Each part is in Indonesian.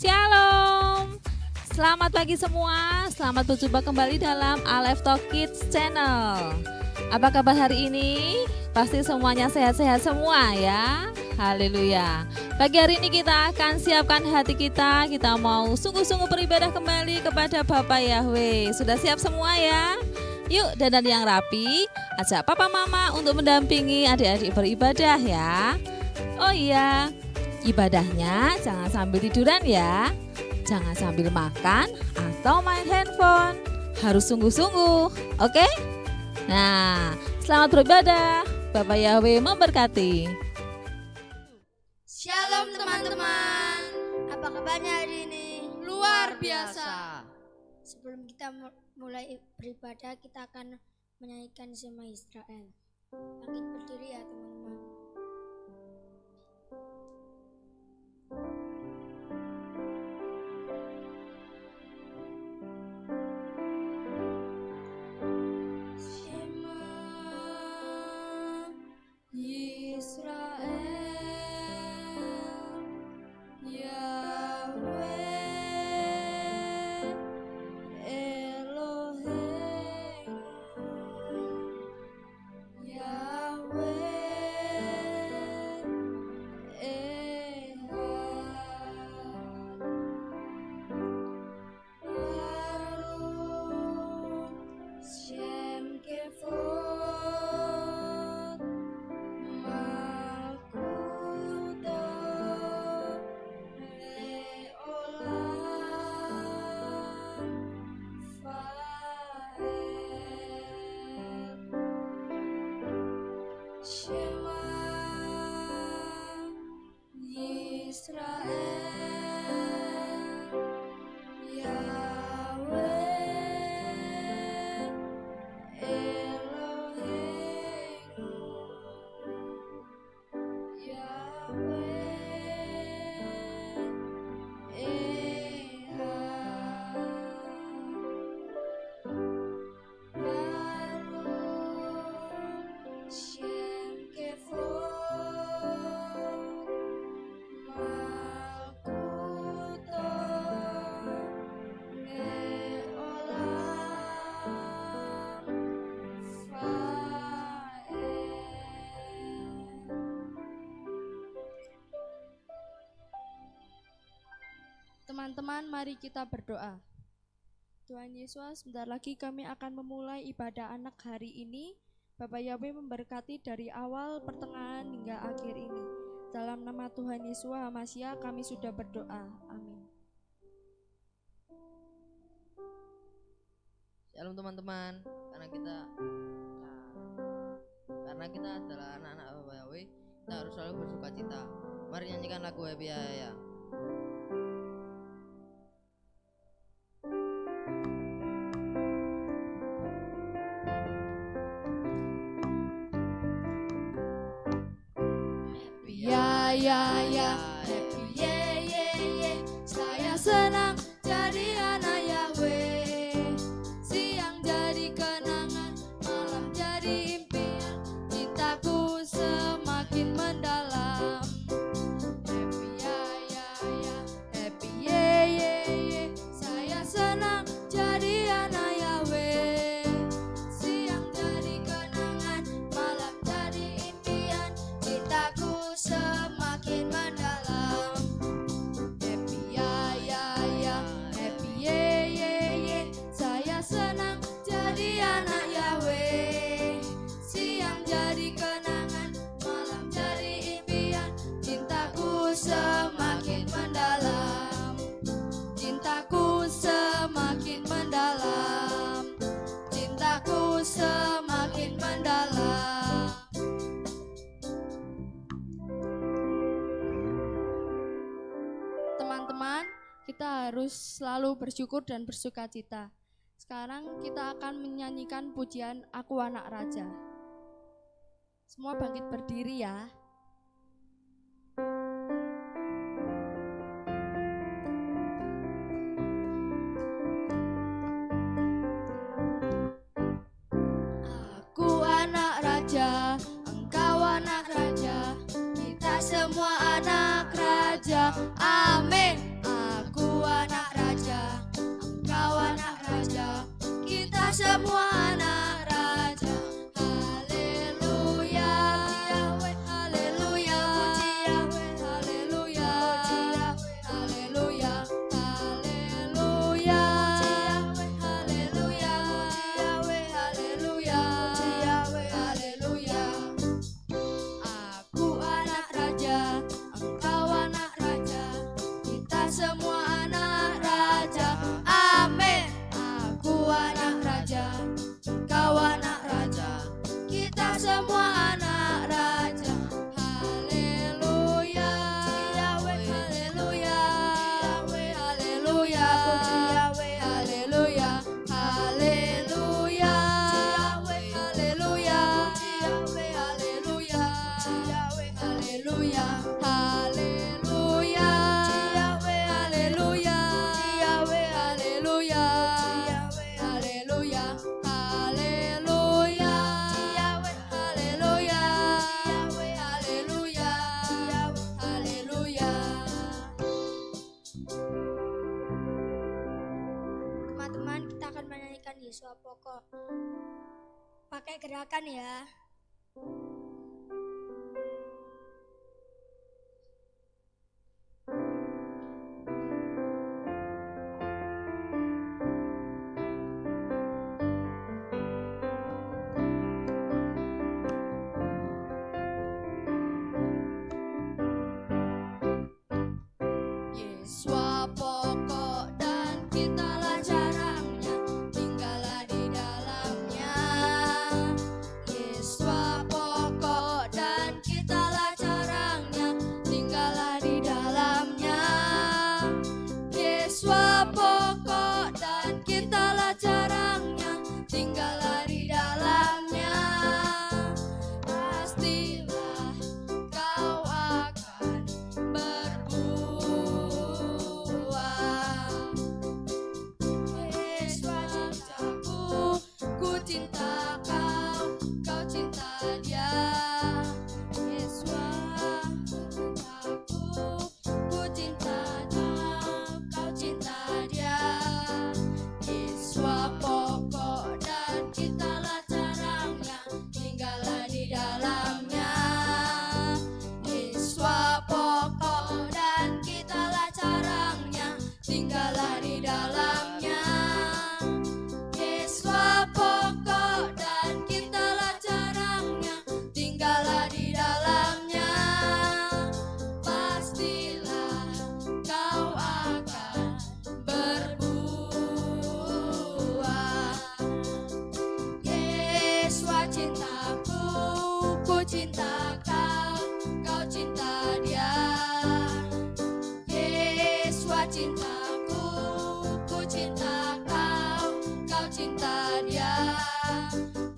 Shalom. Selamat pagi semua. Selamat berjumpa kembali dalam Aleph Talk Kids Channel. Apa kabar hari ini? Pasti semuanya sehat-sehat semua ya. Haleluya. Pagi hari ini kita akan siapkan hati kita. Kita mau sungguh-sungguh beribadah kembali kepada Bapak Yahweh. Sudah siap semua ya? Yuk dandan yang rapi. Ajak papa mama untuk mendampingi adik-adik beribadah ya. Oh iya, ibadahnya jangan sambil tiduran ya. Jangan sambil makan atau main handphone. Harus sungguh-sungguh, oke? Nah, selamat beribadah. Bapak Yahweh memberkati. Shalom teman-teman. Apa kabarnya hari ini? Luar biasa. Sebelum kita mulai beribadah, kita akan menyanyikan Shema Israel. Bangkit berdiri ya teman-teman. Shema Israel, Yahweh Elohim, Yahweh Ehad, Baruch Shem Kevod Malkuto Leolam Fael. Shema Yisrael, Yahweh Eloheinu, Yahweh Ehad, Baruch Shem Kevod Malkuto Leolam Fael. Teman-teman, mari kita berdoa. Tuhan Yesus, sebentar lagi kami akan memulai ibadah anak hari ini. Bapak Yahweh memberkati dari awal, pertengahan hingga akhir ini. Dalam nama Tuhan Yesus HaMasyiah kami sudah berdoa. Amin. Shalom teman-teman, karena kita adalah anak-anak Bapak Yahweh, kita harus selalu bersuka cita. Mari nyanyikan lagu Happy Ya. Ya, happy ye. Saya senang jadi anak Yahweh. Siang jadi kenangan, malam jadi impian. Cintaku semakin mendalam. Happy ya, happy ye. Saya senang jadi anak Yahweh. Siang jadi kenangan, malam jadi impian. Cintaku semakin mendalam. Happy ya, happy ye. Saya senang jadi anak Yahweh. Siang jadi kenangan, malam jadi impian. Cintaku semakin mendalam. Cintaku semakin mendalam. Cintaku semakin mendalam. Teman-teman, kita harus selalu bersyukur dan bersuka cita. Sekarang kita akan menyanyikan pujian Aku Anak Raja. Semua bangkit berdiri ya. Aku anak raja, engkau anak raja, kita semua anak raja. Amin. Aku semua anak raja. Haleluya, haleluya, haleluya, haleluya, haleluya, haleluya, haleluya, haleluya. Aku anak raja, engkau anak raja, kita semua anak raja. Amin. Aku anak raja, engkau anak raja, kita semua anak raja. Haleluya, haleluya, haleluya, haleluya, haleluya, haleluya, haleluya, haleluya, haleluya, haleluya, haleluya, haleluya, haleluya, haleluya. Teman-teman, kita akan menyanyikan Yesus Pokok. Pakai gerakan ya. Yesus pokok dan kitalah jarangnya, tinggallah di dalamnya. Yesus pokok dan kitalah jarangnya, tinggallah di dalamnya. Yesus pokok dan kitalah jarangnya, tinggallah di dalamnya. Pastilah kau akan berbuah. Yesus cintaku, ku cinta kau, kau cinta dia. Yesus cintaku, ku cinta kau, kau cinta dia. Yesus pokok dan kitalah jarangnya, tinggallah di dalamnya. Yesus pokok dan kitalah jarangnya, tinggallah di dalamnya. Yesus pokok dan kitalah jarangnya, tinggallah di dalamnya. Pastilah kau akan berbuah. Yesus cintaku, ku cinta kau, kau cinta dia. Yesus cintaku, ku cinta kau, kau cinta dia.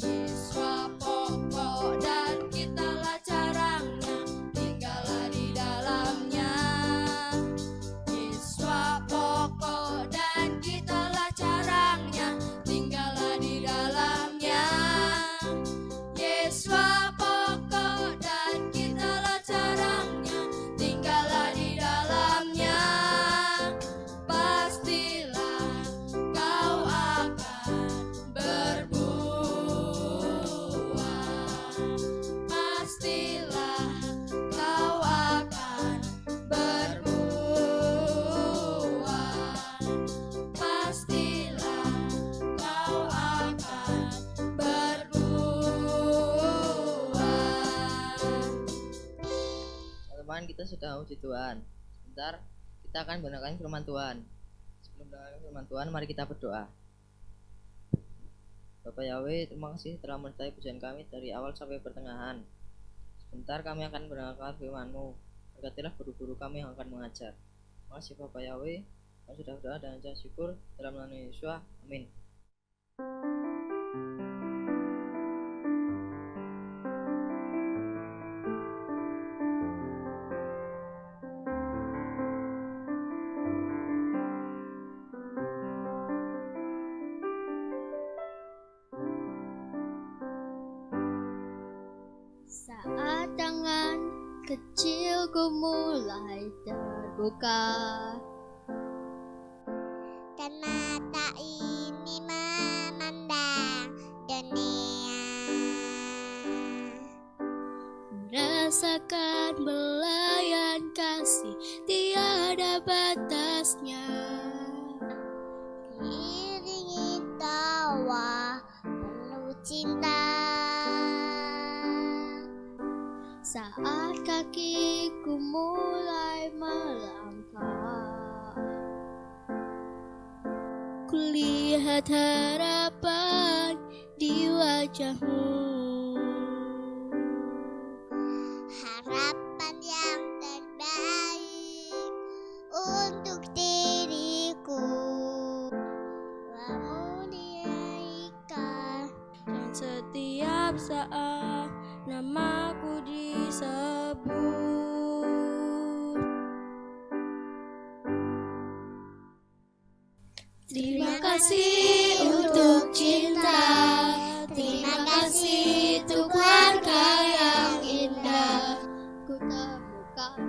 Yesus pokok dan kitalah jarangnya, tinggallah di dalamnya. Yesus pokok dan kitalah jarangnya, tinggallah di dalamnya. Yesus pokok dan kitalah jarangnya, tinggallah di dalamnya. Pastilah kau akan berbuah. Pastilah kau akan berbuah. Pastilah kau akan berbuah. Teman-teman, kita sudah puji Tuhan. Sebentar kita akan mendengarkan firman Tuhan. Sebelum mendengarkan firman Tuhan, mari kita berdoa. Bapak Yahweh, terima kasih telah menyertai pujian kami dari awal sampai pertengahan. Sebentar kami akan mendengarkan firman-Mu. Berkatilah guru-guru kami yang akan mengajar. Terima kasih Bapak Yahweh. Kami sudah berdoa dan ucap syukur dalam nama Yesus. Amin. Saat tangan kecilku mulai terbuka dan mata ini memandang dunia. Rasakan belayan kasih tiada batasnya. Iringi tawa penuh cinta. Saat kakiku mulai melangkah, kulihat harapan di wajahmu. Harapan yang terbaik untuk diriku. Memuliakan Dan setiap saat namaku disebut. Terima kasih untuk cinta, terima kasih untuk keluarga yang indah. Ku temukan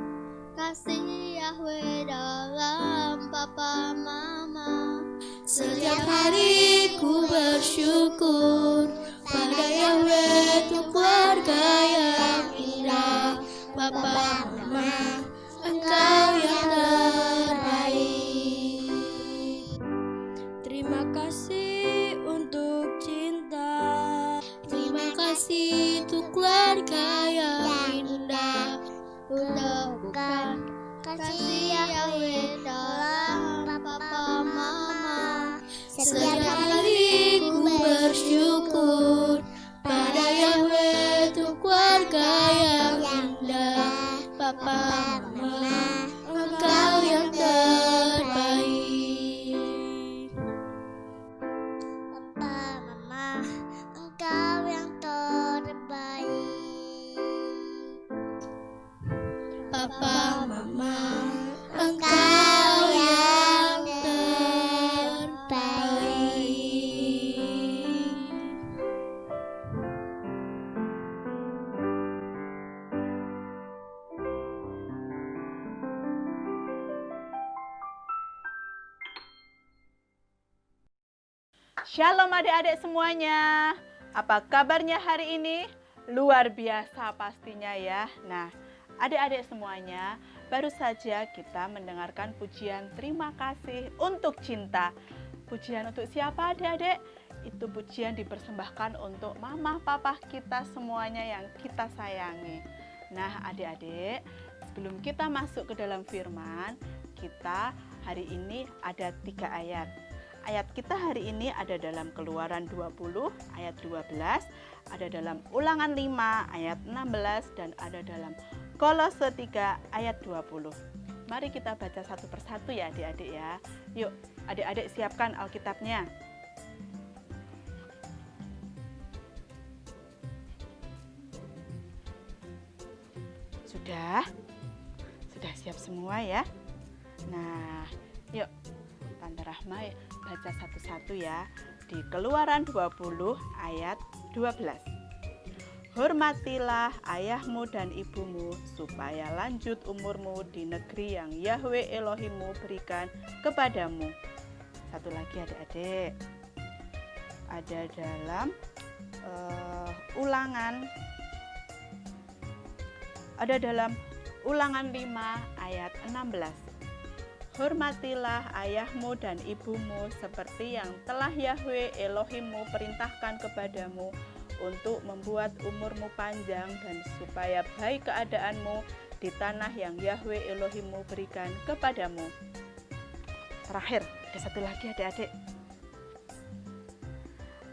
kasih Yahweh dalam papa mama. Setiap hari ku bersyukur pada Yahweh untuk keluarga yang indah. Papa mama, engkau yang terbaik. Terima kasih untuk cinta, terima kasih untuk keluarga yang indah. Ku temukan kasih Yahweh dalam papa mama. Setiap hari ku bersyukur pada Yahweh untuk keluarga yang indah. Papa mama, engkau yang terbaik. Papa, Mama, engkau yang terbaik. Papa, Mama, engkau yang terbaik. Shalom adik-adik semuanya. Apa kabarnya hari ini? Luar biasa pastinya ya. Nah, adik-adik semuanya, baru saja kita mendengarkan pujian terima kasih untuk cinta. Pujian untuk siapa adik-adik? Itu pujian dipersembahkan untuk mama papa kita semuanya yang kita sayangi. Nah adik-adik, sebelum kita masuk ke dalam firman, kita hari ini ada 3 ayat. Ayat kita hari ini ada dalam Keluaran 20 ayat 12, ada dalam Ulangan 5 ayat 16, dan ada dalam Kolose 3 ayat 20. Mari kita baca satu persatu ya adik-adik ya. Yuk adik-adik siapkan Alkitabnya. Sudah siap semua ya. Nah yuk Tante Rahma baca satu-satu ya. Di Keluaran 20 ayat 12. Hormatilah ayahmu dan ibumu supaya lanjut umurmu di negeri yang Yahweh Elohimmu berikan kepadamu. Satu lagi adik-adik. Ada dalam Ulangan 5 ayat 16. Hormatilah ayahmu dan ibumu seperti yang telah Yahweh Elohimmu perintahkan kepadamu untuk membuat umurmu panjang dan supaya baik keadaanmu di tanah yang Yahweh Elohimmu berikan kepadamu. Terakhir, ada satu lagi adik-adik.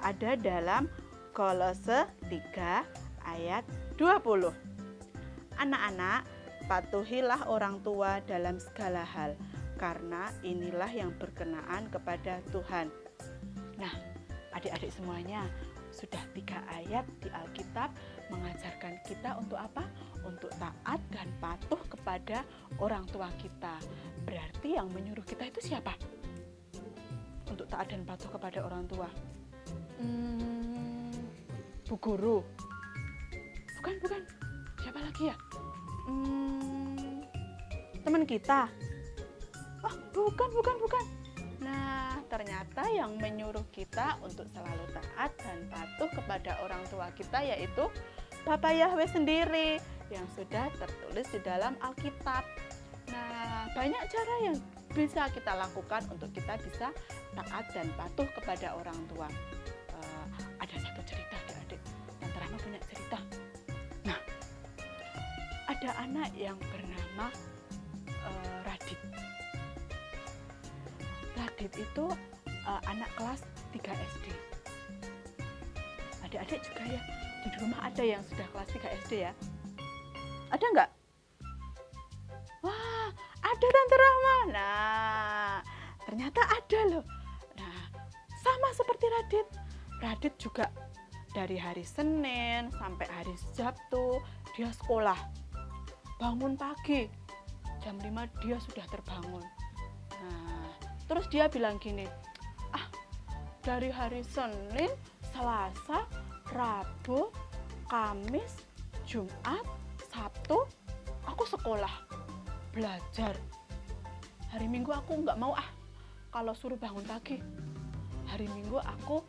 Ada dalam Kolose 3 ayat 20. Anak-anak, patuhilah orang tua dalam segala hal, karena inilah yang berkenaan kepada Tuhan. Nah, adik-adik semuanya, sudah 3 ayat di Alkitab mengajarkan kita untuk apa? Untuk taat dan patuh kepada orang tua kita. Berarti yang menyuruh kita itu siapa? Untuk taat dan patuh kepada orang tua. Bu guru. Bukan. Siapa lagi ya? Teman kita. Oh, bukan. Nah, ternyata yang menyuruh kita untuk selalu taat dan patuh kepada orang tua kita yaitu Bapa Yahweh sendiri yang sudah tertulis di dalam Alkitab. Nah, banyak cara yang bisa kita lakukan untuk kita bisa taat dan patuh kepada orang tua. Ada satu cerita, adik-adik. Tante Rahma punya cerita. Nah, ada anak yang bernama Radit. Radit itu anak kelas 3 SD. Adik-adik juga ya, di rumah ada yang sudah kelas 3 SD ya? Ada nggak? Wah, ada Tante Rahma. Nah, ternyata ada loh. Nah, sama seperti Radit. Radit juga dari hari Senin sampai hari Sabtu dia sekolah. Bangun pagi, jam 5 dia sudah terbangun. Nah, terus dia bilang gini, dari hari Senin, Selasa, Rabu, Kamis, Jumat, Sabtu, aku sekolah, belajar. Hari Minggu aku nggak mau kalau suruh bangun pagi. Hari Minggu aku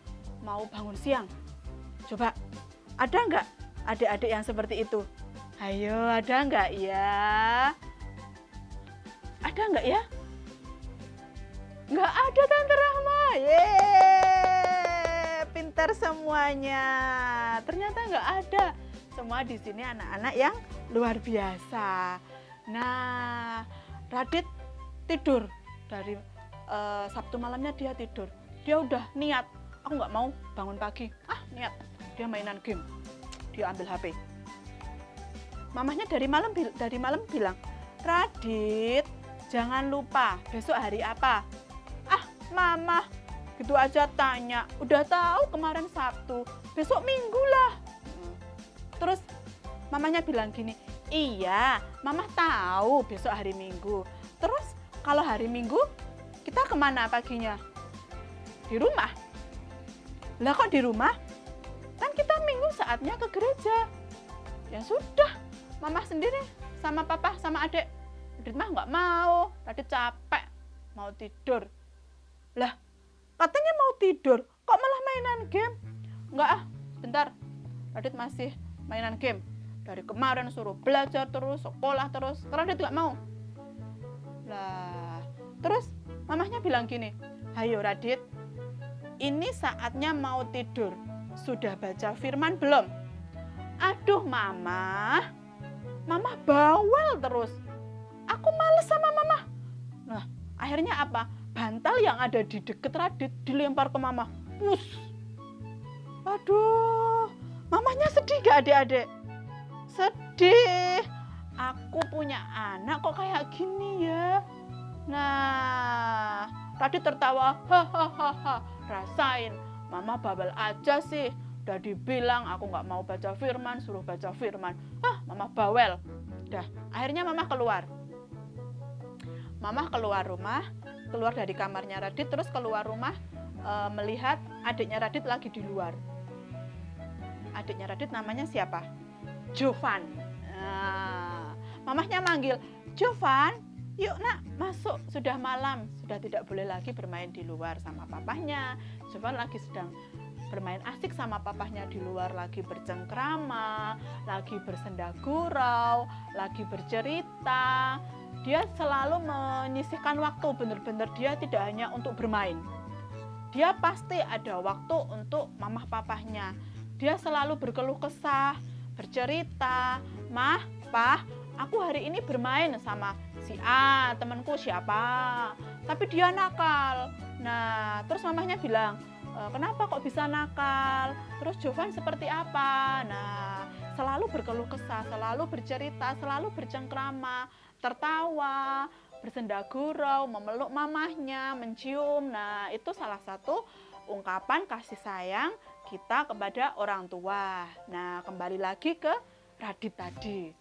mau bangun siang. Coba, ada nggak adik-adik yang seperti itu? Ayo, ada nggak ya? Ada nggak ya? Nggak ada Tante Rahma. Yeay, pintar semuanya. Ternyata nggak ada. Semua di sini anak-anak yang luar biasa. Nah, Radit tidur dari Sabtu malamnya dia tidur. Dia udah niat, aku nggak mau bangun pagi. Niat, dia mainan game. Dia ambil HP. Mamahnya dari malam bilang, Radit, jangan lupa besok hari apa? Mama, gitu aja tanya. Udah tahu kemarin Sabtu, besok Minggu lah. Terus mamanya bilang gini, iya, Mama tahu besok hari Minggu. Terus kalau hari Minggu kita kemana paginya? Di rumah. Lah kok di rumah? Kan kita Minggu saatnya ke gereja. Ya sudah, Mama sendiri sama Papa sama adik. Radit mah nggak mau, Radit capek, mau tidur. Lah, katanya mau tidur, kok malah mainan game? Enggak bentar, Radit masih mainan game. Dari kemarin suruh belajar terus, sekolah terus, Radit nggak mau. Lah, terus mamahnya bilang gini, hayo Radit, ini saatnya mau tidur. Sudah baca firman belum? Aduh Mama bawel terus. Aku males sama Mama. Nah, akhirnya apa? Bantal yang ada di deket Radit dilempar ke Mama. Pus. Aduh, mamanya sedih gak adik-adik? Sedih. Aku punya anak kok kayak gini ya. Nah, Radit tertawa. Hahaha. Rasain, Mama bawel aja sih. Udah dibilang aku gak mau baca firman, suruh baca firman. Mama bawel. Dah, akhirnya Mama keluar. Mama keluar rumah, keluar dari kamarnya Radit, terus keluar rumah melihat adiknya Radit lagi di luar. Adiknya Radit namanya siapa? Jovan. Mamahnya manggil, Jovan, yuk nak masuk, sudah malam, sudah tidak boleh lagi bermain di luar sama papahnya. Jovan lagi sedang bermain asik sama papahnya di luar, lagi bercengkrama, lagi bersenda gurau, lagi bercerita. Dia selalu menyisihkan waktu, benar-benar dia tidak hanya untuk bermain. Dia pasti ada waktu untuk mamah papahnya. Dia selalu berkeluh kesah, bercerita, Mah, Pah, aku hari ini bermain sama si A, temanku siapa. Tapi dia nakal. Nah, terus mamahnya bilang, kenapa kok bisa nakal? Terus Jovan seperti apa? Nah, selalu berkeluh kesah, selalu bercerita, selalu bercengkrama, tertawa, bersenda gurau, memeluk mamahnya, mencium. Nah, itu salah satu ungkapan kasih sayang kita kepada orang tua. Nah, kembali lagi ke Radit tadi.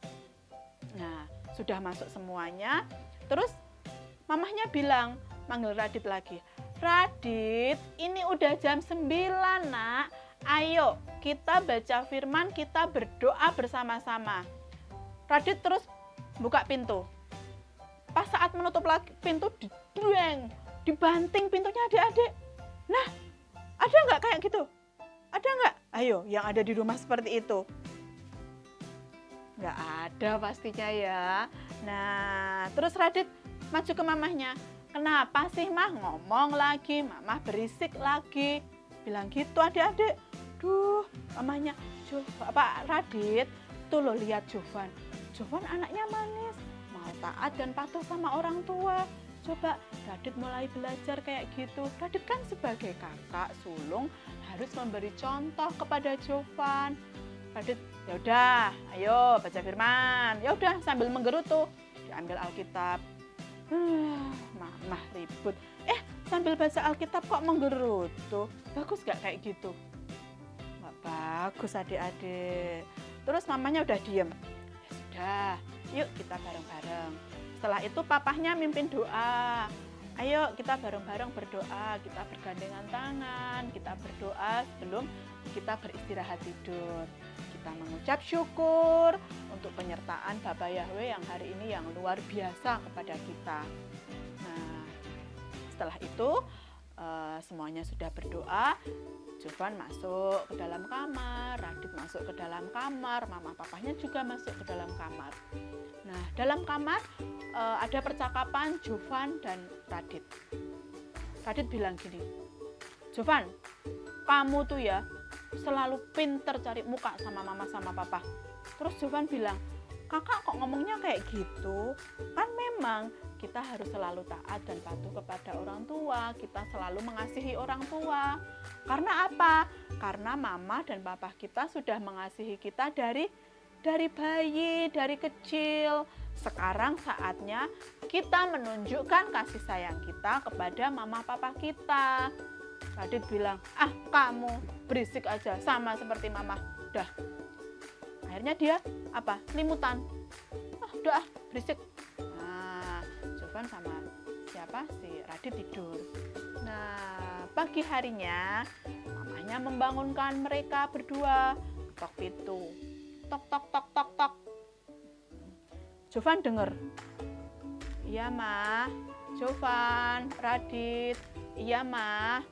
Nah, sudah masuk semuanya. Terus mamahnya bilang, manggil Radit lagi. Radit, ini udah jam 9, nak. Ayo, kita baca firman, kita berdoa bersama-sama. Radit terus buka pintu. Pas saat menutup lagi pintu, didueng. dibanting pintunya adik-adik. Nah, ada nggak kayak gitu? Ada nggak? Ayo, yang ada di rumah seperti itu. Nggak ada pastinya ya. Nah, terus Radit maju ke mamahnya. Kenapa sih mah ngomong lagi, mamah berisik lagi. Bilang gitu adik-adik. Duh, mamahnya, Radit, tuh lo lihat Jovan. Jovan anaknya manis, mau taat dan patuh sama orang tua. Coba Radit mulai belajar kayak gitu. Radit kan sebagai kakak sulung harus memberi contoh kepada Jovan. Radit, yaudah, ayo baca firman. Yaudah sambil menggerutu, diambil Alkitab. Mama ribut. Sambil baca Alkitab kok menggerutu? Bagus gak kayak gitu? Gak bagus adik-adik. Terus mamanya udah diem. Ya sudah, yuk kita bareng-bareng. Setelah itu papahnya mimpin doa. Ayo kita bareng-bareng berdoa. Kita bergandengan tangan, kita berdoa sebelum kita beristirahat tidur. Kita mengucap syukur untuk penyertaan Bapak Yahweh yang hari ini yang luar biasa kepada kita. Nah, setelah itu semuanya sudah berdoa. Jovan masuk ke dalam kamar, Radit masuk ke dalam kamar, mama papahnya juga masuk ke dalam kamar. Nah, dalam kamar ada percakapan Jovan dan Radit. Radit bilang gini, Jovan, kamu tuh ya selalu pinter cari muka sama mama sama papa. Terus Jovan bilang, kakak kok ngomongnya kayak gitu? Kan memang kita harus selalu taat dan patuh kepada orang tua. Kita selalu mengasihi orang tua. Karena apa? Karena mama dan papa kita sudah mengasihi kita dari bayi, dari kecil. Sekarang saatnya kita menunjukkan kasih sayang kita kepada mama papa kita. Radit bilang, kamu berisik aja sama seperti mama. Udah. Akhirnya dia limutan. Udah berisik. Nah, Jovan sama si Radit tidur. Nah, pagi harinya mamanya membangunkan mereka berdua. Ketok pintu. Tok tok tok tok tok. Jovan dengar. Iya, Ma. Jovan, Radit. Iya, Ma.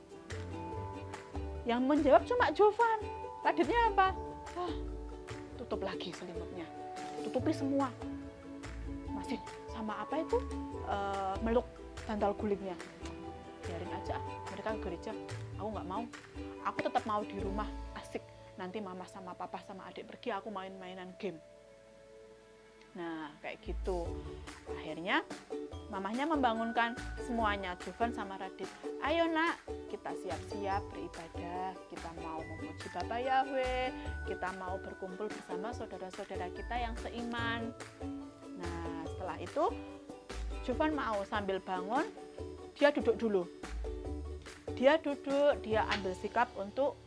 Yang menjawab cuma Jovan. Raditnya apa? Tutup lagi selimutnya. Tutupi semua. Masih sama meluk bantal gulingnya. Biarin aja, mereka ke gereja. Aku nggak mau. Aku tetap mau di rumah, asik. Nanti mama sama papa sama adik pergi, aku main-mainan game. Nah, kayak gitu. Akhirnya mamahnya membangunkan semuanya, Jovan sama Radit. Ayo nak, kita siap-siap beribadah. Kita mau memuji Bapak Yahweh. Kita mau berkumpul bersama saudara-saudara kita yang seiman. Nah, setelah itu Jovan mau sambil bangun, dia duduk dulu. Dia duduk, dia ambil sikap untuk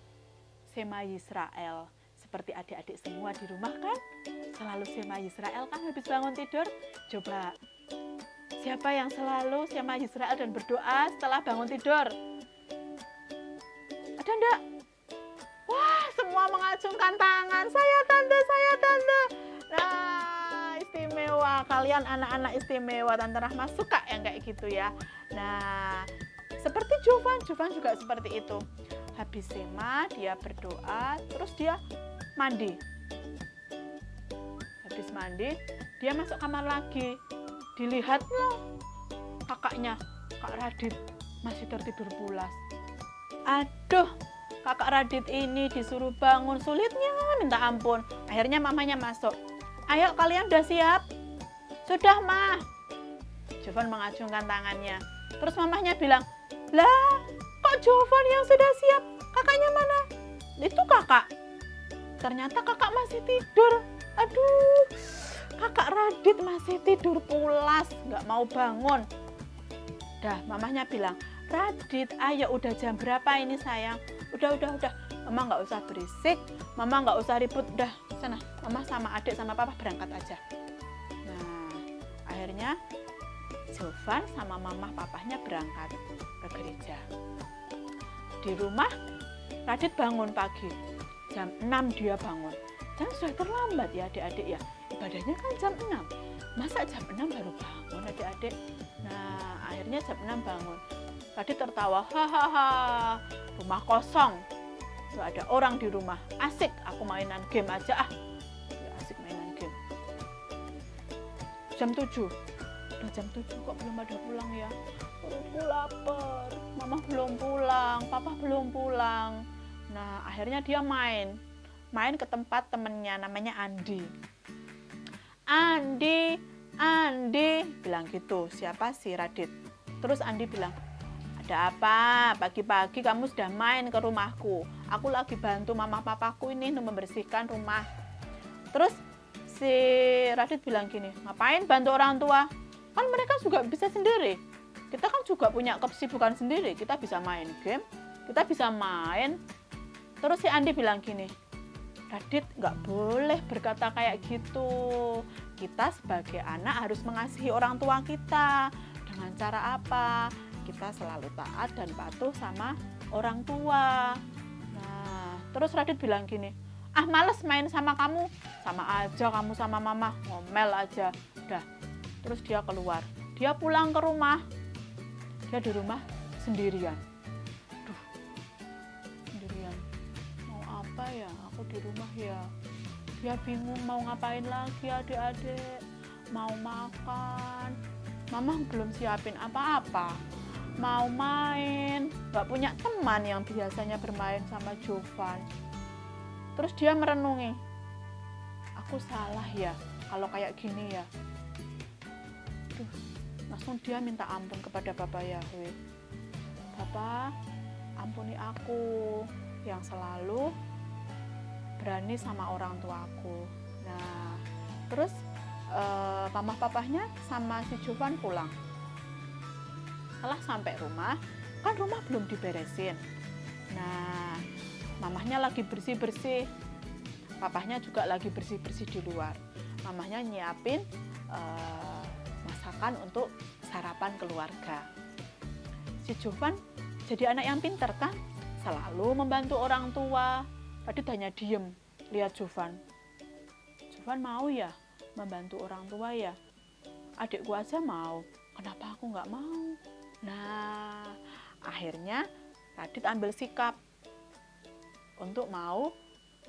Shema Yisrael. Seperti adik-adik semua di rumah kan, selalu Shema Yisrael kan habis bangun tidur. Coba, siapa yang selalu Shema Yisrael dan berdoa setelah bangun tidur? Ada enggak? Wah, semua mengacungkan tangan. Saya tante, saya tante. Nah, istimewa. Kalian anak-anak istimewa. Tante Rahma suka yang kayak gitu ya. Nah, seperti Jovan juga seperti itu. Habis Shema, dia berdoa, terus dia mandi. Habis mandi, dia masuk kamar lagi. Dilihat loh, kakaknya, Kak Radit, masih tertidur pulas. Aduh, Kakak Radit ini disuruh bangun, sulitnya minta ampun. Akhirnya mamanya masuk. Ayo kalian udah siap? Sudah, Ma. Jovan mengacungkan tangannya. Terus mamanya bilang, lah, kok Jovan yang sudah siap? Kakaknya mana? Itu kakak. Ternyata kakak masih tidur. Aduh, Kakak Radit masih tidur pulas, nggak mau bangun. Dah, mamanya bilang, Radit, ayo udah jam berapa ini sayang? Udah. Mama nggak usah berisik, mama nggak usah ribut. Udah, sana. Mama sama adik sama papa berangkat aja. Nah, akhirnya Jovan sama mama papahnya berangkat ke gereja. Di rumah, Radit bangun pagi. Jam 6 dia bangun. Jangan sudah terlambat ya adik-adik ya. Ibadahnya kan jam 6. Masa jam 6 baru bangun adik-adik? Nah, akhirnya jam 6 bangun. Radit tertawa, hahaha, rumah kosong, gak ada orang di rumah, asik aku mainan game aja ah. Ya, asik mainan game. Jam 7, udah jam 7 kok belum ada pulang ya. Aku lapar, mama belum pulang, papa belum pulang. Nah akhirnya dia main ke tempat temennya namanya Andi. Andi bilang gitu, siapa si Radit. Terus Andi bilang, ada apa? Pagi-pagi kamu sudah main ke rumahku. Aku lagi bantu mama papaku ini membersihkan rumah. Terus si Radit bilang gini, ngapain bantu orang tua? Kan mereka juga bisa sendiri. Kita kan juga punya kesibukan sendiri. Kita bisa main game, kita bisa main. Terus si Andi bilang gini, Radit nggak boleh berkata kayak gitu. Kita sebagai anak harus mengasihi orang tua kita. Dengan cara apa? Kita selalu taat dan patuh sama orang tua. Nah, terus Radit bilang gini, ah males main sama kamu. Sama aja kamu sama mama, ngomel aja. Udah, terus dia keluar. Dia pulang ke rumah. Dia di rumah sendirian. Duh, sendirian. Mau apa ya? Aku di rumah ya. Dia bingung mau ngapain lagi adik-adik. Mau makan. Mama belum siapin apa-apa. Mau main. Gak punya teman yang biasanya bermain sama Jovan. Terus dia merenungi. Aku salah ya kalau kayak gini ya. Duh, langsung dia minta ampun kepada Bapak Yahweh. Bapak, ampuni aku yang selalu berani sama orang tuaku. Nah, terus mama papahnya sama si Jovan pulang. Setelah sampai rumah, kan rumah belum diberesin. Nah, mamahnya lagi bersih-bersih. Papahnya juga lagi bersih-bersih di luar. Mamahnya nyiapin masakan untuk sarapan keluarga. Si Jovan jadi anak yang pintar kan, selalu membantu orang tua. Radit hanya diem lihat Jovan. Jovan mau ya membantu orang tua ya. Adikku aja mau, kenapa aku nggak mau? Nah, akhirnya Radit ambil sikap untuk mau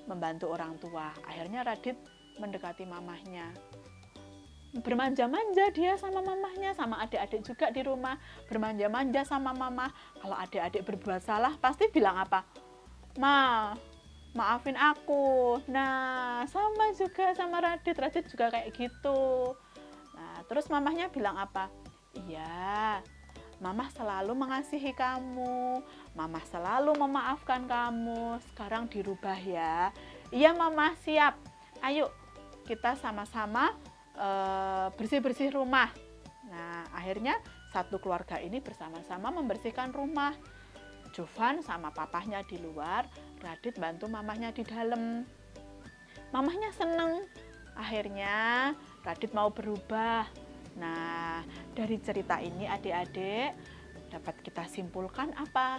membantu orang tua. Akhirnya Radit mendekati mamahnya. Bermanja-manja dia sama mamahnya, sama adik-adik juga di rumah. Bermanja-manja sama mama. Kalau adik-adik berbuat salah, pasti bilang apa? Ma, maafin aku. Nah, sama juga sama Radit. Radit juga kayak gitu. Nah, terus mamahnya bilang apa? Iya, Mama selalu mengasihi kamu. Mama selalu memaafkan kamu. Sekarang dirubah ya. Iya, Mama, siap. Ayo, kita sama-sama bersih-bersih rumah. Nah, akhirnya satu keluarga ini bersama-sama membersihkan rumah. Jovan sama papahnya di luar, Radit bantu mamahnya di dalam. Mamahnya seneng. Akhirnya Radit mau berubah. Nah, dari cerita ini adik-adik dapat kita simpulkan apa?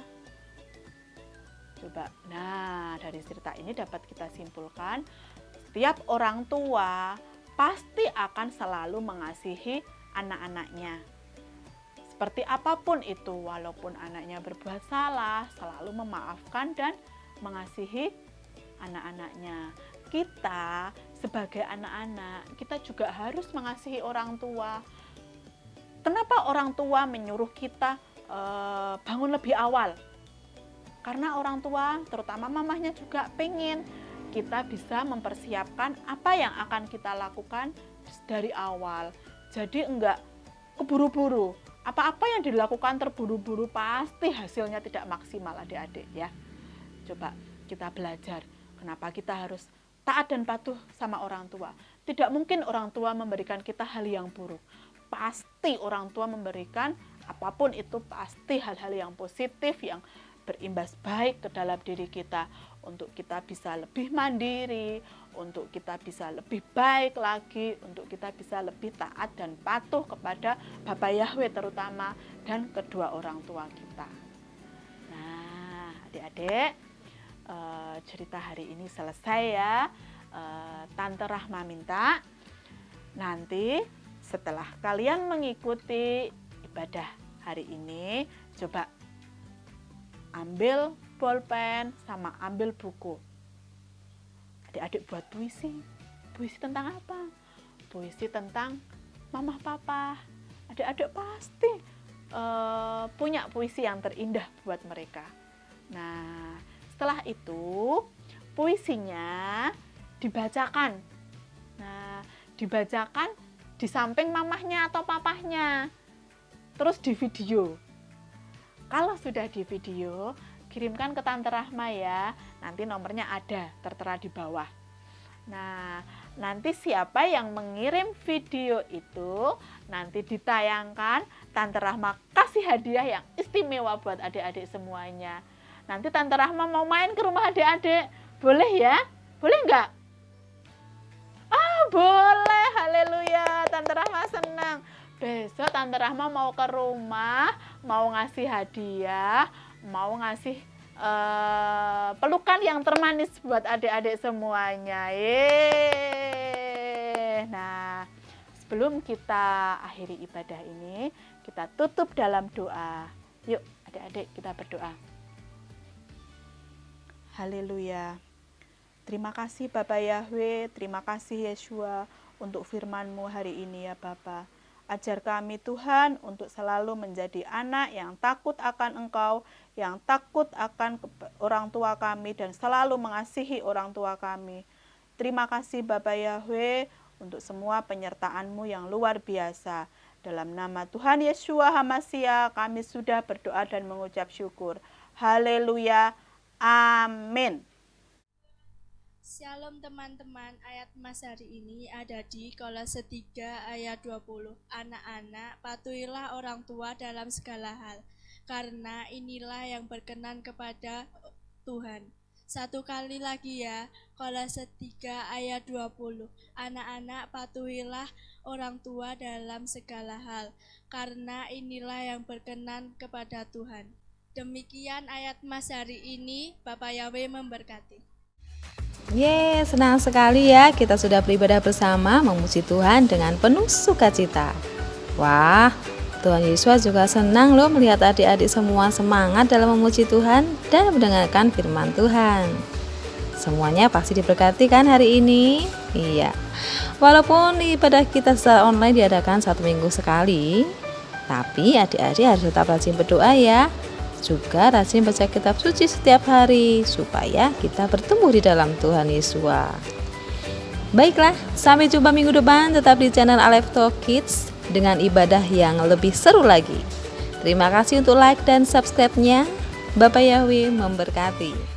Coba. Nah, dari cerita ini dapat kita simpulkan setiap orang tua pasti akan selalu mengasihi anak-anaknya. Seperti apapun itu, walaupun anaknya berbuat salah, selalu memaafkan dan mengasihi anak-anaknya. Kita sebagai anak-anak, kita juga harus mengasihi orang tua. Kenapa orang tua menyuruh kita bangun lebih awal? Karena orang tua, terutama mamahnya juga pengen kita bisa mempersiapkan apa yang akan kita lakukan dari awal. Jadi enggak keburu-buru. Apa-apa yang dilakukan terburu-buru pasti hasilnya tidak maksimal adik-adik ya. Coba kita belajar kenapa kita harus taat dan patuh sama orang tua. Tidak mungkin orang tua memberikan kita hal yang buruk. Pasti orang tua memberikan apapun itu pasti hal-hal yang positif yang berimbas baik ke dalam diri kita, untuk kita bisa lebih mandiri, untuk kita bisa lebih baik lagi, untuk kita bisa lebih taat dan patuh kepada Bapak Yahweh terutama dan kedua orang tua kita. Nah, adik-adik, cerita hari ini selesai ya. Tante Rahma minta nanti setelah kalian mengikuti ibadah hari ini, Coba ambil bolpen sama ambil buku. Adik-adik buat puisi. Puisi tentang apa? Puisi tentang mama papa. Adik-adik pasti punya puisi yang terindah buat mereka. Nah, setelah itu puisinya dibacakan. Nah, dibacakan di samping mamahnya atau papahnya. Terus di video. Kalau sudah di video, kirimkan ke Tante Rahma ya. Nanti nomornya ada tertera di bawah. Nah, nanti siapa yang mengirim video itu nanti ditayangkan, Tante Rahma kasih hadiah yang istimewa buat adik-adik semuanya. Nanti Tante Rahma mau main ke rumah adik-adik. Boleh ya? Boleh enggak? Boleh, haleluya. Tante Rahma senang. Besok Tante Rahma mau ke rumah, mau ngasih hadiah, mau ngasih pelukan yang termanis buat adik-adik semuanya. Nah, sebelum kita akhiri ibadah ini, kita tutup dalam doa. Yuk, adik-adik kita berdoa. Haleluya. Terima kasih Bapak Yahweh, terima kasih Yeshua untuk firman-Mu hari ini ya Bapak. Ajar kami Tuhan untuk selalu menjadi anak yang takut akan Engkau, yang takut akan orang tua kami dan selalu mengasihi orang tua kami. Terima kasih Bapak Yahweh untuk semua penyertaan-Mu yang luar biasa. Dalam nama Tuhan Yeshua HaMashiach kami sudah berdoa dan mengucap syukur. Haleluya. Amin. Shalom teman-teman, ayat Mas hari ini ada di Kolose 3 ayat 20. Anak-anak, patuhilah orang tua dalam segala hal, karena inilah yang berkenan kepada Tuhan. Satu kali lagi ya, Kolose 3 ayat 20. Anak-anak, patuhilah orang tua dalam segala hal, karena inilah yang berkenan kepada Tuhan. Demikian ayat Mas hari ini, Bapak Yahweh memberkati. Senang sekali ya kita sudah beribadah bersama memuji Tuhan dengan penuh sukacita. Wah, Tuhan Yesus juga senang loh melihat adik-adik semua semangat dalam memuji Tuhan dan mendengarkan firman Tuhan. Semuanya pasti diberkati kan hari ini? Iya. Walaupun ibadah kita secara online diadakan 1 minggu sekali, tapi adik-adik harus tetap rajin berdoa ya. Juga rajin baca kitab suci setiap hari supaya kita bertumbuh di dalam Tuhan Yesus. Baiklah, sampai jumpa minggu depan tetap di channel Aleph Talk Kids dengan ibadah yang lebih seru lagi. Terima kasih untuk like dan subscribe-nya. Bapak Yahweh memberkati.